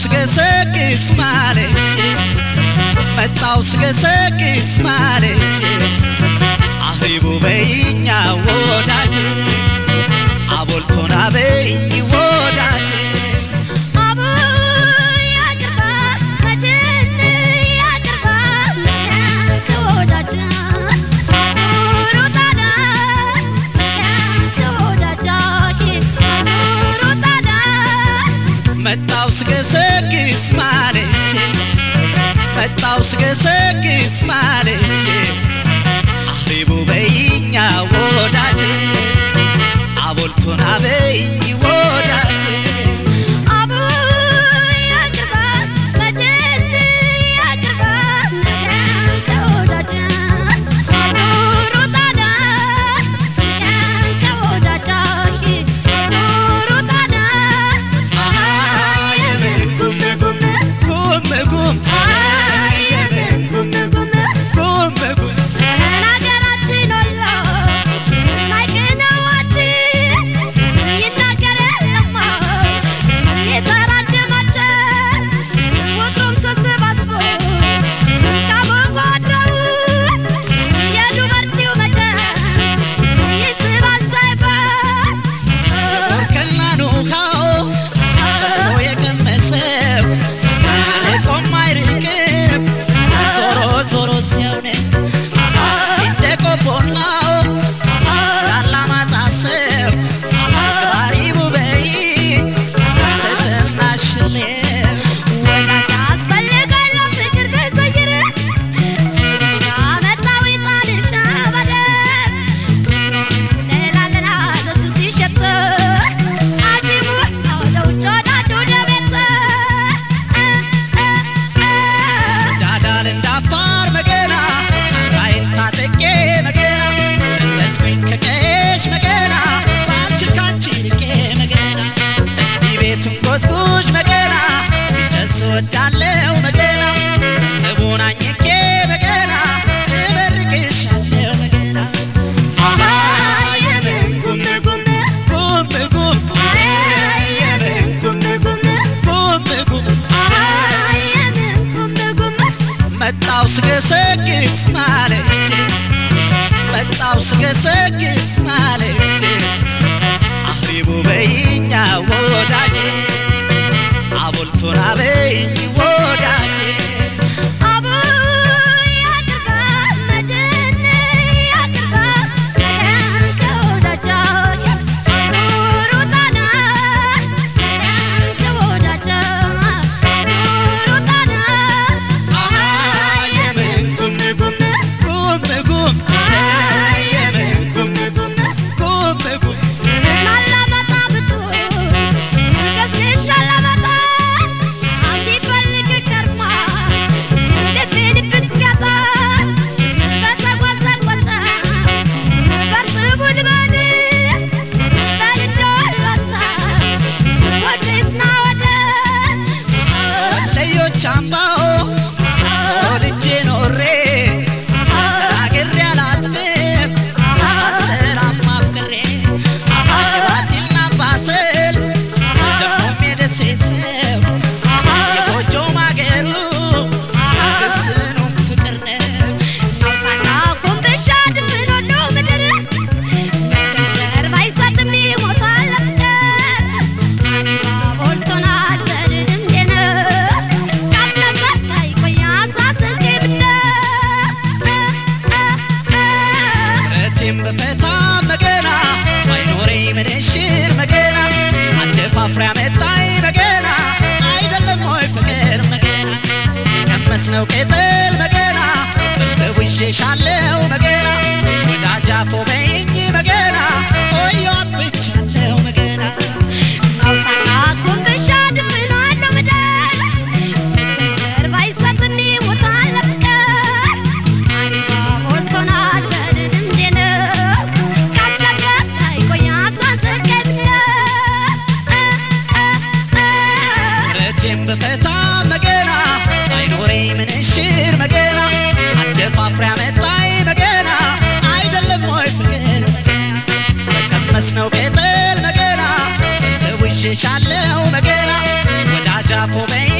ስገሰግስ ማለች መጣው ስገሰግስ ማለች አህሪቡ በይኛ ወዳጅ አቦልቶና በይኝ ወዳጅ መጣው ስገሰግስ ማለች መጣው ስገሰግስ ማለች አህሪቡ በይኛ ወዳጅ አቦልቶና በይኝ ወዳጅ ወዳለው መገና ተቦናኝኬ መገና እበርቅሻለው መገና አየበን ጉም ጉም ጉም ጉም አየበን ጉም ጉም ጉም ጉም አየበን ጉም ጉም መጣው ስገሰግስ ማለች መጣው ስገሰግስ ማለች አህሪቡ በይኛ ወዳጅ አቦልቶና በይኝ ወዳጅ በፈታ መገና ማይኖሬ ምንሽር መገና አደፋፍራ መጣይ መገና አይደለም ወይ ፍቅር መገና ከመስነው ከጥል መገና ተውሼሻለው መገና ወዳጃፎ በይኝ መገና ኦዮት ብቻለው መገና አውሳና ኩምብሻ ድምናለው መደር ቸር ባይሰጥም ይሞታል ፍቅር አሪባ ሞልቶናል በፈታ መገና አይኖሬ ምንሽር መገና አደፋፍራ መጣይ መገና አይደለም ወይ ፍቅር መገና በቀመስነው ከጥል መገና ተውሼሻለው መገና ወዳጃፎ ኮበይ